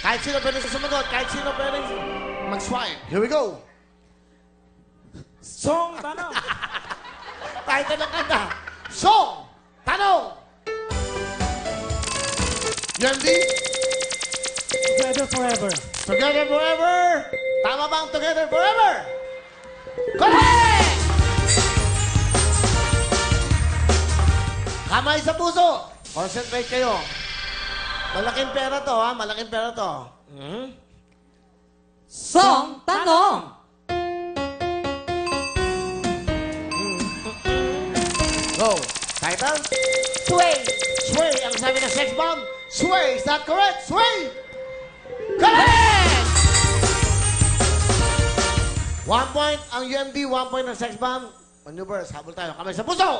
Kahit sino pwede sumagot. Kahit sino pwede mag-swipe. Here we go. Song tanong. Title ng kanta. Song. Tanong. Yendi. Together forever. Together forever. Tama ba ang together forever? Correct! Kamay sa puso. Concentrate kayo. Malaking pera to, ha? Malaking pera to. Song tanong. Go. Title? Sway. Sway. Ang sabi ng sex bomb. Sway. Is that correct? Sway. Correct! 1 point ang UMD, 1 point ang sex bomb. Maneuvers. Habol tayo. Kamay sa puso.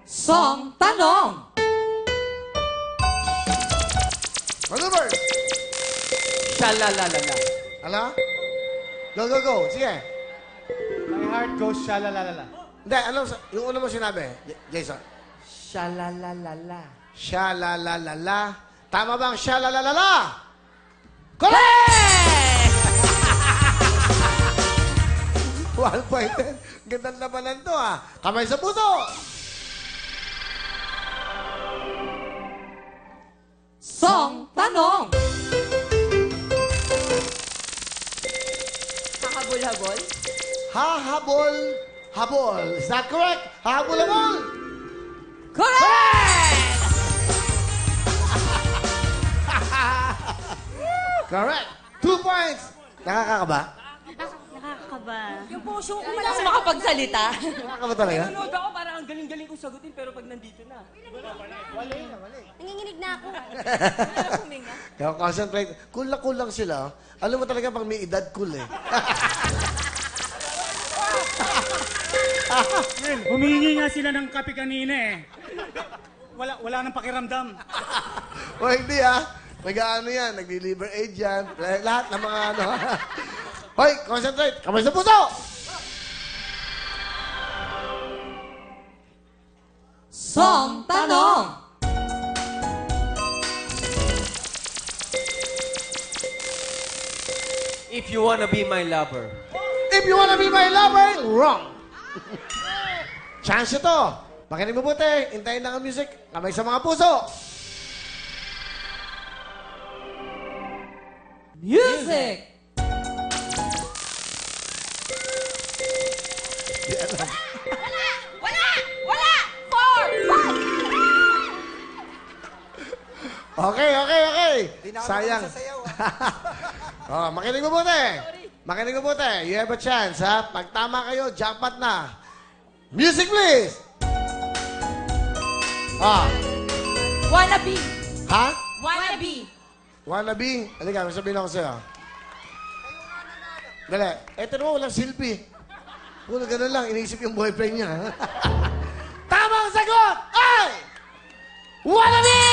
Song tanong. Maneuvers. Shalalalala. Ala? Go, go, go. Sige. My heart goes shalalalala. Hindi, ano, yung una mo sinabi, Jason? Shalalalala. Sha-la-la-la-la. Tama ba ang sha-la-la-la-la? Correct! 1 point. Gandang labanan to, ha? Kamay sa puso. Song tanong. Hahabol-habol. Hahabol. Habol. Is that correct? Hahabol-habol. Correct! Correct. 2 points. Nakakakaba? Nakakaba. Yung puso ko wala akong makapagsalita. Nakakaba talaga? Nanonood ako, parang ang galing-galing kong sagutin, pero pag nandito na. Nanginginig na ako. Kaya concentrate. Cool lang sila. Alam mo talaga pag may edad, cool eh. Humingi nga sila ng kape kanina eh. Wala nang pakiramdam. O hindi Nag-ano yan, nag-deliver aid yan. Lahat ng mga ano. Hoy, concentrate. Kamay sa puso! Song tanong. If you wanna be my lover. If you wanna be my lover, wrong. Chance ito. Makinig mabuti. Hintayin lang ang music. Kamay sa mga puso. Music. Wala! 4, 5. Okay. Sayang. Makinig mabuti. Makinig mabuti. You have a chance, ha? Pag tama kayo, jackpot na. Music, please! Wannabe. Ha? Wannabe. Wannabe? Halika, may sabihin ako sa'yo. Dali. Eto naman, walang silbi. Kung gano'n lang, iniisip yung boyfriend niya. Tamang sagot ay... Wannabe!